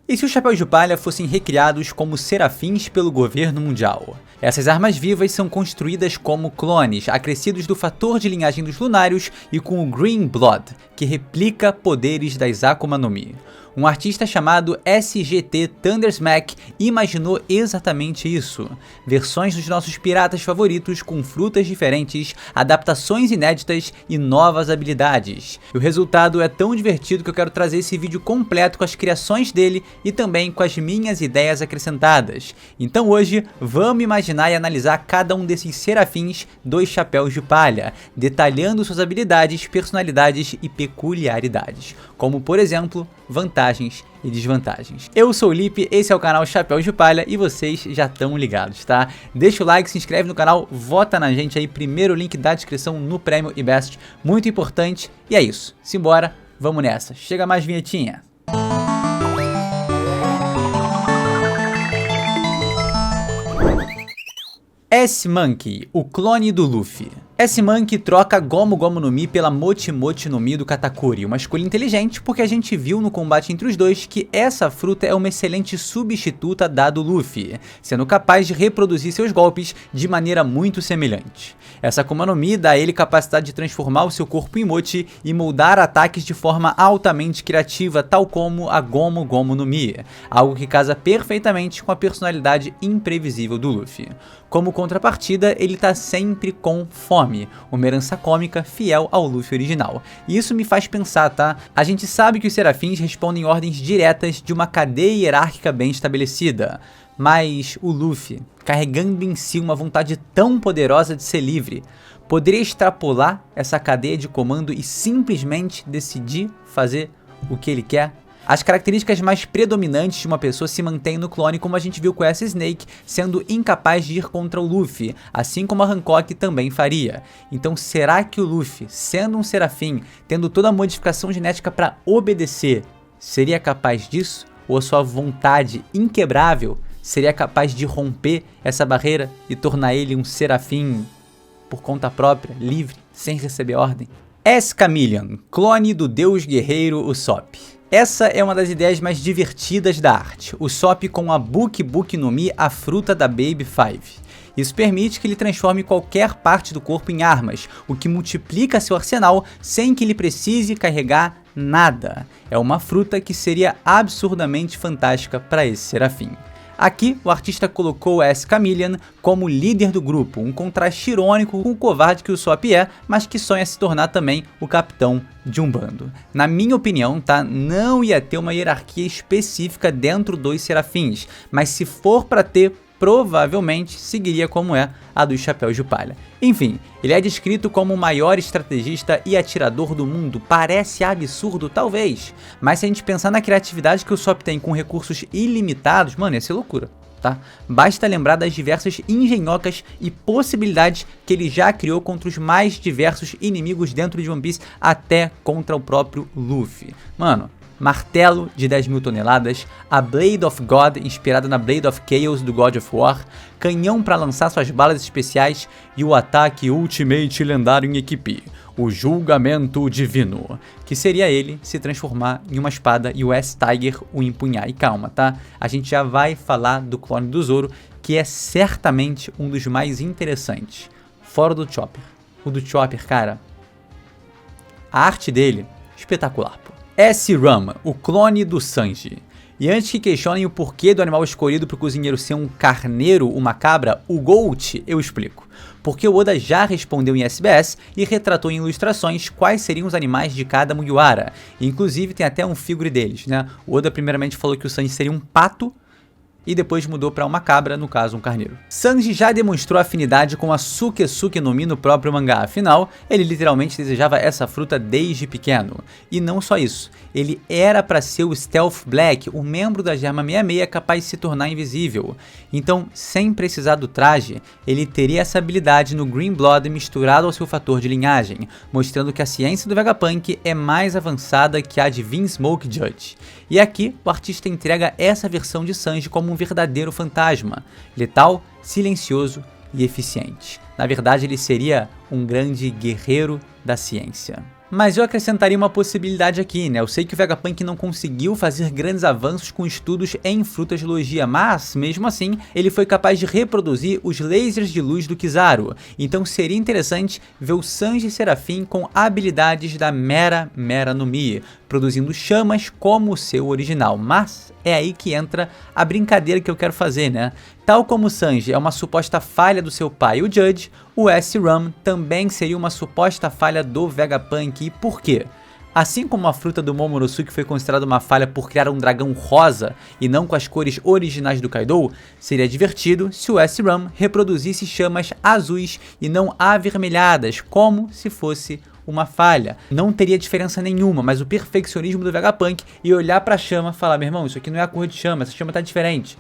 E se os chapéus de palha fossem recriados como serafins pelo governo mundial? Essas armas vivas são construídas como clones, acrescidos do fator de linhagem dos lunários e com o Green Blood, que replica poderes das Akuma no Mi. Um artista chamado SGT Thundersmack imaginou exatamente isso. Versões dos nossos piratas favoritos com frutas diferentes, adaptações inéditas e novas habilidades. E o resultado é tão divertido que eu quero trazer esse vídeo completo com as criações dele e também com as minhas ideias acrescentadas. Então hoje, vamos imaginar e analisar cada um desses serafins dos chapéus de palha, detalhando suas habilidades, personalidades e peculiaridades, como por exemplo, vantagens e desvantagens. Eu sou o Lipe, esse é o canal Chapéus de Palha e vocês já estão ligados, tá? Deixa o like, se inscreve no canal, vota na gente aí, primeiro link da descrição no Prêmio e Best, muito importante. E é isso, simbora, vamos nessa, chega mais vinhetinha. S-Monkey, o clone do Luffy. S-Monkey troca Gomu Gomu no Mi pela Mochi Mochi no Mi do Katakuri, uma escolha inteligente porque a gente viu no combate entre os dois que essa fruta é uma excelente substituta da do Luffy, sendo capaz de reproduzir seus golpes de maneira muito semelhante. Essa Akuma no Mi dá a ele capacidade de transformar o seu corpo em Mochi e moldar ataques de forma altamente criativa, tal como a Gomu Gomu no Mi, algo que casa perfeitamente com a personalidade imprevisível do Luffy. Como contrapartida, ele tá sempre com fome, uma herança cômica fiel ao Luffy original. E isso me faz pensar, tá? A gente sabe que os serafins respondem ordens diretas de uma cadeia hierárquica bem estabelecida, mas o Luffy, carregando em si uma vontade tão poderosa de ser livre, poderia extrapolar essa cadeia de comando e simplesmente decidir fazer o que ele quer? As características mais predominantes de uma pessoa se mantêm no clone, como a gente viu com essa Snake, sendo incapaz de ir contra o Luffy, assim como a Hancock também faria. Então será que o Luffy, sendo um serafim, tendo toda a modificação genética para obedecer, seria capaz disso? Ou a sua vontade inquebrável seria capaz de romper essa barreira e tornar ele um serafim por conta própria, livre, sem receber ordem? S-Chameleon, clone do deus guerreiro Usopp. Essa é uma das ideias mais divertidas da arte, o Usopp com a Buki Buki no Mi, a fruta da Baby 5. Isso permite que ele transforme qualquer parte do corpo em armas, o que multiplica seu arsenal sem que ele precise carregar nada. É uma fruta que seria absurdamente fantástica para esse serafim. Aqui, o artista colocou S-Chameleon como líder do grupo, um contraste irônico com o covarde que o Usopp é, mas que sonha se tornar também o capitão de um bando. Na minha opinião, tá, não ia ter uma hierarquia específica dentro dos serafins, mas se for para ter, provavelmente seguiria como é a dos chapéus de palha. Enfim, ele é descrito como o maior estrategista e atirador do mundo. Parece absurdo, talvez, mas se a gente pensar na criatividade que o Usopp tem com recursos ilimitados, mano, ia ser loucura, tá? Basta lembrar das diversas engenhocas e possibilidades que ele já criou contra os mais diversos inimigos dentro de One Piece, até contra o próprio Luffy. Mano, martelo de 10.000 toneladas, a Blade of God, inspirada na Blade of Chaos do God of War, canhão para lançar suas balas especiais e o ataque Ultimate lendário em equipe, o Julgamento Divino, que seria ele se transformar em uma espada e o S-Tiger o empunhar. E calma, tá? A gente já vai falar do clone do Zoro, que é certamente um dos mais interessantes, fora do Chopper. O do Chopper, cara, a arte dele, espetacular, pô. S-Ram, o clone do Sanji. E antes que questionem o porquê do animal escolhido para o cozinheiro ser um carneiro, uma cabra, o Goat, eu explico. Porque o Oda já respondeu em SBS e retratou em ilustrações quais seriam os animais de cada Mugiwara. Inclusive tem até um figure deles, né? O Oda primeiramente falou que o Sanji seria um pato, e depois mudou para uma cabra, no caso um carneiro. Sanji já demonstrou afinidade com a Sukesuke no Mi no próprio mangá, afinal, ele literalmente desejava essa fruta desde pequeno. E não só isso, ele era para ser o Stealth Black, o membro da Germa 66 capaz de se tornar invisível. Então, sem precisar do traje, ele teria essa habilidade no Green Blood misturado ao seu fator de linhagem, mostrando que a ciência do Vegapunk é mais avançada que a de Vinsmoke Judge. E aqui, o artista entrega essa versão de Sanji como um verdadeiro fantasma, letal, silencioso e eficiente. Na verdade, ele seria um grande guerreiro da ciência. Mas eu acrescentaria uma possibilidade aqui, né? Eu sei que o Vegapunk não conseguiu fazer grandes avanços com estudos em frutas de Logia, mas, mesmo assim, ele foi capaz de reproduzir os lasers de luz do Kizaru. Então seria interessante ver o Sanji Serafim com habilidades da Mera Mera no Mi, produzindo chamas como o seu original. Mas é aí que entra a brincadeira que eu quero fazer, né? Tal como o Sanji é uma suposta falha do seu pai, o Judge, o S-Ram também seria uma suposta falha do Vegapunk. E por quê? Assim como a fruta do Momonosuke foi considerada uma falha por criar um dragão rosa e não com as cores originais do Kaido, seria divertido se o S-Ram reproduzisse chamas azuis e não avermelhadas, como se fosse uma falha. Não teria diferença nenhuma, mas o perfeccionismo do Vegapunk ia olhar pra chama e falar: meu irmão, isso aqui não é a cor de chama, essa chama tá diferente.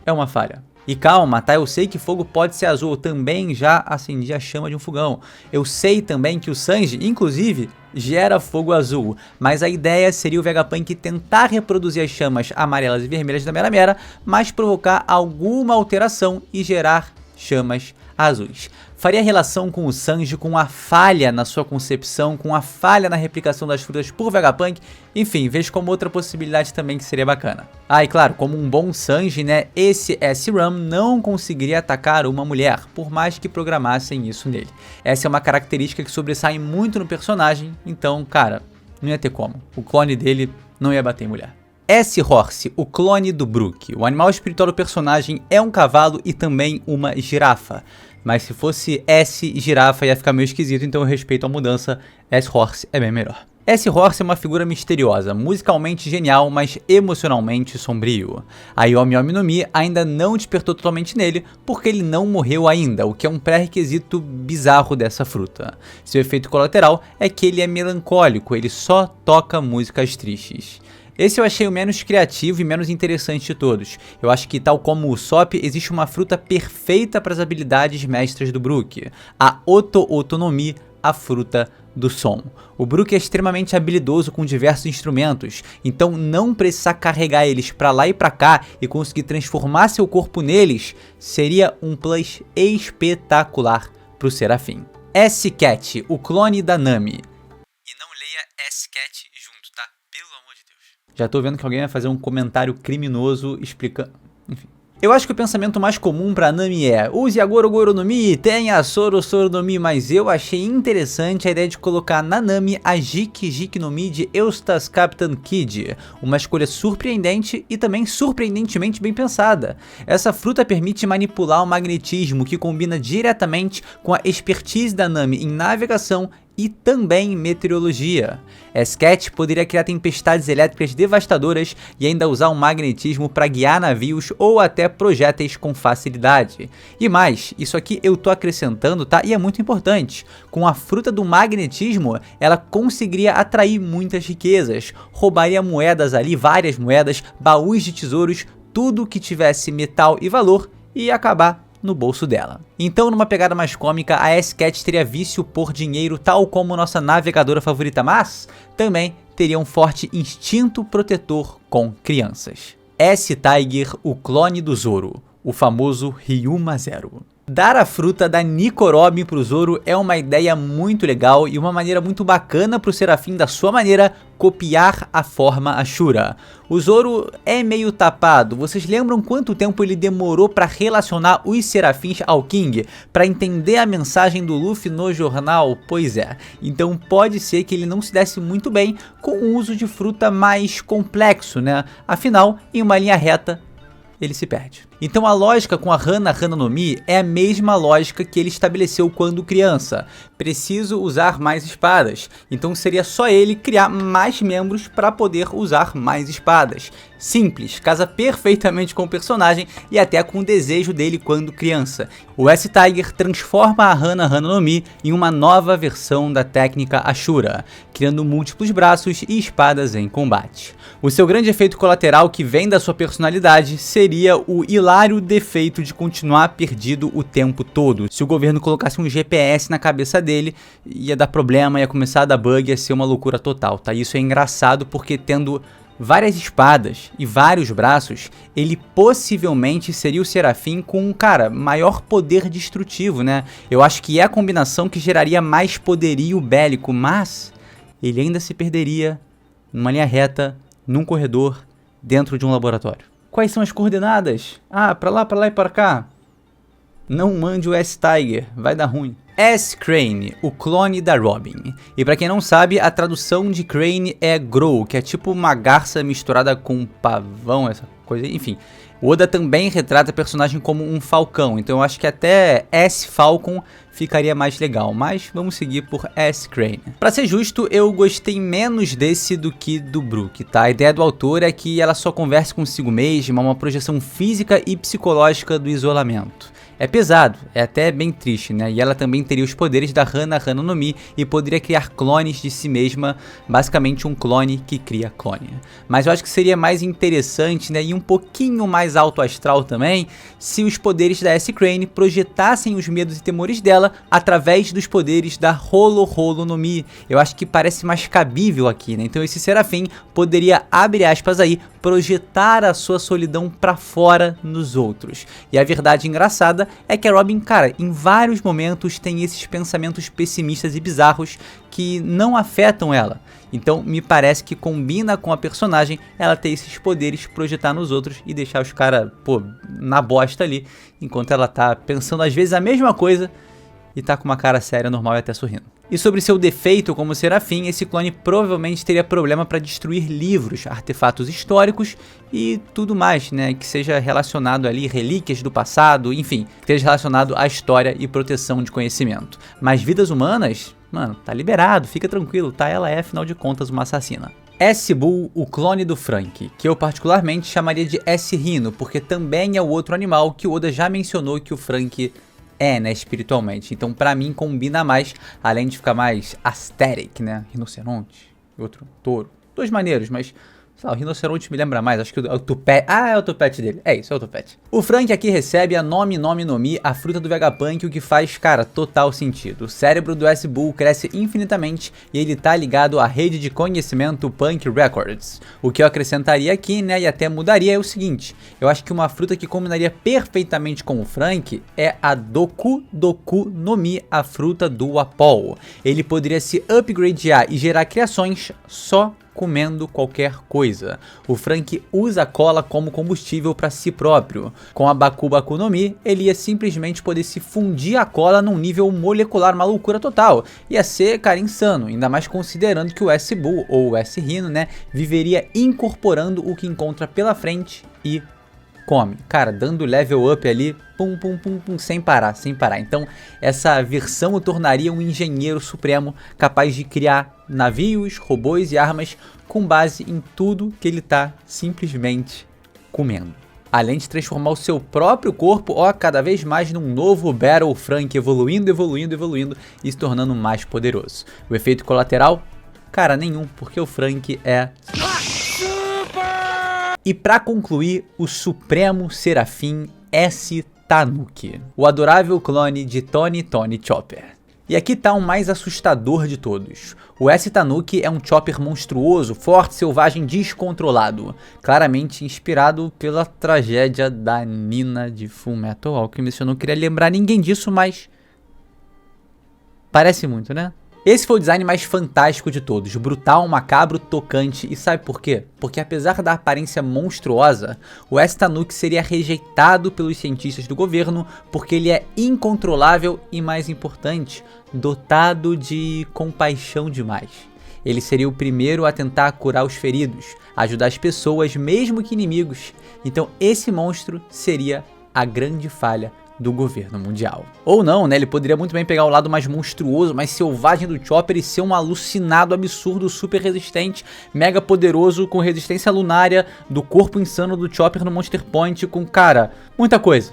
É uma falha. E calma, tá? Eu sei que fogo pode ser azul, eu também já acendi a chama de um fogão. Eu sei também que o Sanji, inclusive, gera fogo azul, mas a ideia seria o Vegapunk tentar reproduzir as chamas amarelas e vermelhas da Mera Mera, mas provocar alguma alteração e gerar chamas azuis. Faria relação com o Sanji, com a falha na sua concepção, com a falha na replicação das frutas por Vegapunk. Enfim, vejo como outra possibilidade também que seria bacana. Ah, e claro, como um bom Sanji, né, esse S-Ram não conseguiria atacar uma mulher, por mais que programassem isso nele. Essa é uma característica que sobressai muito no personagem, então, cara, não ia ter como. O clone dele não ia bater em mulher. S-Horse, o clone do Brook. O animal espiritual do personagem é um cavalo e também uma girafa. Mas se fosse S-Girafa ia ficar meio esquisito, então eu respeito a mudança. S-Horse é bem melhor. S-Horse é uma figura misteriosa, musicalmente genial, mas emocionalmente sombrio. A Yomi Yomi no Mi ainda não despertou totalmente nele, porque ele não morreu ainda, o que é um pré-requisito bizarro dessa fruta. Seu efeito colateral é que ele é melancólico, ele só toca músicas tristes. Esse eu achei o menos criativo e menos interessante de todos. Eu acho que, tal como o Usopp, existe uma fruta perfeita para as habilidades mestras do Brook. A Oto-Oto no Mi, a fruta do som. O Brook é extremamente habilidoso com diversos instrumentos, então não precisar carregar eles pra lá e pra cá e conseguir transformar seu corpo neles seria um plus espetacular pro Serafim. S-Cat, o clone da Nami. E não leia S-Cat junto, tá? Pelo amor de Deus. Já tô vendo que alguém vai fazer um comentário criminoso explicando... Enfim. Eu acho que o pensamento mais comum pra Nami é: use a Goro Goro no Mi, tenha a Soro Soro no Mi, mas eu achei interessante a ideia de colocar na Nami a Jiki Jiki no Mi de Eustace Captain Kid. Uma escolha surpreendente e também surpreendentemente bem pensada. Essa fruta permite manipular o magnetismo, que combina diretamente com a expertise da Nami em navegação e também meteorologia. S-Cat poderia criar tempestades elétricas devastadoras e ainda usar um magnetismo para guiar navios ou até projéteis com facilidade. E mais, isso aqui eu tô acrescentando, tá? E é muito importante. Com a fruta do magnetismo, ela conseguiria atrair muitas riquezas, roubaria moedas ali, várias moedas, baús de tesouros, tudo que tivesse metal e valor e ia acabar no bolso dela. Então, numa pegada mais cômica, a S-Cat teria vício por dinheiro, tal como nossa navegadora favorita, mas também teria um forte instinto protetor com crianças. S-Tiger, o clone do Zoro, o famoso Ryuma Zero. Dar a fruta da Nikoromi pro Zoro é uma ideia muito legal e uma maneira muito bacana pro Serafim, da sua maneira, copiar a forma Ashura. O Zoro é meio tapado. Vocês lembram quanto tempo ele demorou para relacionar os Serafins ao King? Para entender a mensagem do Luffy no jornal? Pois é. Então pode ser que ele não se desse muito bem com o uso de fruta mais complexo, né? Afinal, em uma linha reta, ele se perde. Então a lógica com a Hana Hana no Mi é a mesma lógica que ele estabeleceu quando criança. Preciso usar mais espadas. Então seria só ele criar mais membros para poder usar mais espadas. Simples, casa perfeitamente com o personagem e até com o desejo dele quando criança. O S-Tiger transforma a Hana Hana no Mi em uma nova versão da técnica Ashura, criando múltiplos braços e espadas em combate. O seu grande efeito colateral, que vem da sua personalidade, seria o hilário defeito de continuar perdido o tempo todo. Se o governo colocasse um GPS na cabeça dele, ia dar problema, ia começar a dar bug, ia ser uma loucura total, tá? Isso é engraçado porque, tendo várias espadas e vários braços, ele possivelmente seria o Serafim com, cara, maior poder destrutivo, né? Eu acho que é a combinação que geraria mais poderio bélico, mas ele ainda se perderia numa linha reta, num corredor, dentro de um laboratório. Quais são as coordenadas? Ah, pra lá e pra cá. Não mande o S-Tiger, vai dar ruim. S-Crane, o clone da Robin. E pra quem não sabe, a tradução de Crane é Grow, que é tipo uma garça misturada com um pavão, essa coisa, enfim. O Oda também retrata a personagem como um falcão, então eu acho que até S-Falcon ficaria mais legal, mas vamos seguir por S-Crane. Pra ser justo, eu gostei menos desse do que do Brook, tá? A ideia do autor é que ela só converse consigo mesma, uma projeção física e psicológica do isolamento. É pesado, é até bem triste, né? E ela também teria os poderes da Hana no Mi e poderia criar clones de si mesma, basicamente um clone que cria clone. Mas eu acho que seria mais interessante, né, e um pouquinho mais alto astral também, se os poderes da S-Crane projetassem os medos e temores dela através dos poderes da Holo no Mi. Eu acho que parece mais cabível aqui, né? Então esse Serafim poderia, abre aspas aí, projetar a sua solidão pra fora nos outros. E a verdade engraçada é que a Robin, cara, em vários momentos tem esses pensamentos pessimistas e bizarros que não afetam ela. Então me parece que combina com a personagem ela ter esses poderes, projetar nos outros e deixar os caras, pô, na bosta ali, enquanto ela tá pensando às vezes a mesma coisa e tá com uma cara séria, normal e até sorrindo. E sobre seu defeito como Serafim, esse clone provavelmente teria problema para destruir livros, artefatos históricos e tudo mais, né, que seja relacionado ali, relíquias do passado, enfim, que esteja relacionado à história e proteção de conhecimento. Mas vidas humanas, mano, tá liberado, fica tranquilo, tá? Ela é, afinal de contas, uma assassina. S-Bull, o clone do Franky, que eu particularmente chamaria de S-Rhino, porque também é o outro animal que o Oda já mencionou que o Franky né, espiritualmente. Então pra mim combina mais, além de ficar mais aesthetic, né, rinoceronte, outro touro, dois maneiros, mas sei lá, o rinoceronte me lembra mais, acho que é o tupete, é o tupete dele, é isso, é o tupete. O Franky aqui recebe a Nomi no Mi, a fruta do Vegapunk, o que faz, cara, total sentido. O cérebro do S-Bull cresce infinitamente e ele tá ligado à rede de conhecimento Punk Records. O que eu acrescentaria aqui, né, e até mudaria é o seguinte, eu acho que uma fruta que combinaria perfeitamente com o Franky é a Doku no Mi, a fruta do Apol. Ele poderia se upgradear e gerar criações só comendo qualquer coisa. O Franky usa a cola como combustível para si próprio. Com a Baku no Mi, ele ia simplesmente poder se fundir a cola num nível molecular, uma loucura total. Ia ser, cara, insano, ainda mais considerando que o S-Bull, ou o S-Rhino, né, viveria incorporando o que encontra pela frente e come. Cara, dando level up ali, pum, pum, pum, pum, sem parar. Então, essa versão o tornaria um engenheiro supremo capaz de criar navios, robôs e armas com base em tudo que ele tá simplesmente comendo. Além de transformar o seu próprio corpo, cada vez mais num novo Battle Franky, evoluindo e se tornando mais poderoso. O efeito colateral? Cara, nenhum, porque o Franky é... E pra concluir, o Supremo Serafim S-Tanuki, o adorável clone de Tony Chopper. E aqui tá o mais assustador de todos. O S-Tanuki é um Chopper monstruoso, forte, selvagem, descontrolado. Claramente inspirado pela tragédia da Nina de Fullmetal Alchemist. Eu não queria lembrar ninguém disso, mas... parece muito, né? Esse foi o design mais fantástico de todos, brutal, macabro, tocante, e sabe por quê? Porque apesar da aparência monstruosa, o S-Tanuki seria rejeitado pelos cientistas do governo porque ele é incontrolável e, mais importante, dotado de compaixão demais. Ele seria o primeiro a tentar curar os feridos, ajudar as pessoas, mesmo que inimigos. Então esse monstro seria a grande falha do governo mundial. Ou não, né? Ele poderia muito bem pegar o lado mais monstruoso, mais selvagem do Chopper e ser um alucinado absurdo, super resistente, mega poderoso, com resistência lunária, do corpo insano do Chopper no Monster Point, com, cara, muita coisa.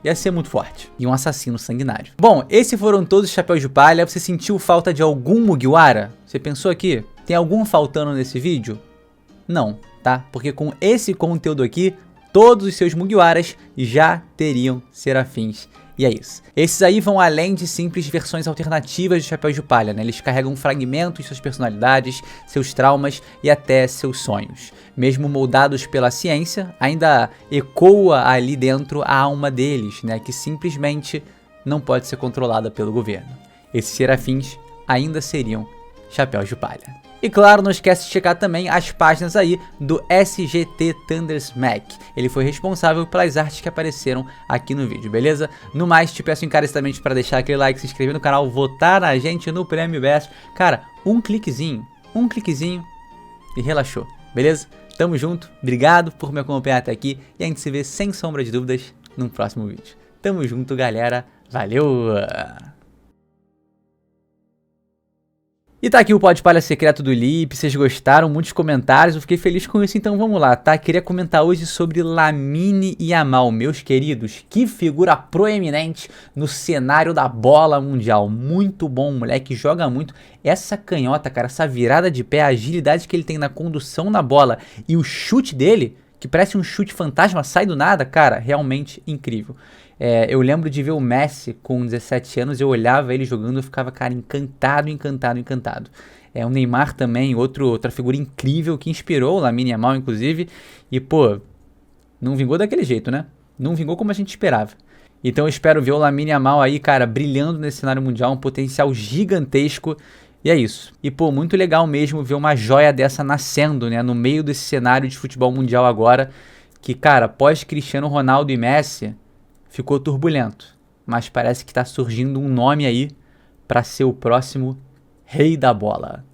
Ia ser muito forte. E um assassino sanguinário. Bom, esses foram todos os chapéus de palha. Você sentiu falta de algum Mugiwara? Você pensou aqui? Tem algum faltando nesse vídeo? Não, tá? Porque com esse conteúdo aqui, todos os seus Mugiwaras já teriam serafins. E é isso. Esses aí vão além de simples versões alternativas de Chapéu de Palha, né? Eles carregam fragmentos de suas personalidades, seus traumas e até seus sonhos. Mesmo moldados pela ciência, ainda ecoa ali dentro a alma deles, né? Que simplesmente não pode ser controlada pelo governo. Esses serafins ainda seriam chapéus de palha. E claro, não esquece de checar também as páginas aí do SGT Thundersmack. Ele foi responsável pelas artes que apareceram aqui no vídeo, beleza? No mais, te peço encarecidamente para deixar aquele like, se inscrever no canal, votar na gente no Prêmio Best. Cara, um cliquezinho e relaxou, beleza? Tamo junto, obrigado por me acompanhar até aqui e a gente se vê sem sombra de dúvidas num próximo vídeo. Tamo junto, galera, valeu! E tá aqui o Pode Palha secreto do Lipe, vocês gostaram, muitos comentários, eu fiquei feliz com isso, então vamos lá, tá? Queria comentar hoje sobre Lamine Yamal, meus queridos, que figura proeminente no cenário da bola mundial, muito bom, o moleque joga muito, essa canhota, cara, essa virada de pé, a agilidade que ele tem na condução na bola e o chute dele, que parece um chute fantasma, sai do nada, cara, realmente incrível. Eu lembro de ver o Messi com 17 anos, eu olhava ele jogando e eu ficava, cara, encantado. O Neymar também, outra figura incrível que inspirou o Lamine Yamal, inclusive, e pô, não vingou daquele jeito, né? Não vingou como a gente esperava. Então eu espero ver o Lamine Yamal aí, cara, brilhando nesse cenário mundial, um potencial gigantesco. E é isso. E pô, muito legal mesmo ver uma joia dessa nascendo, né, no meio desse cenário de futebol mundial agora, que, cara, pós Cristiano Ronaldo e Messi, ficou turbulento, mas parece que tá surgindo um nome aí para ser o próximo rei da bola.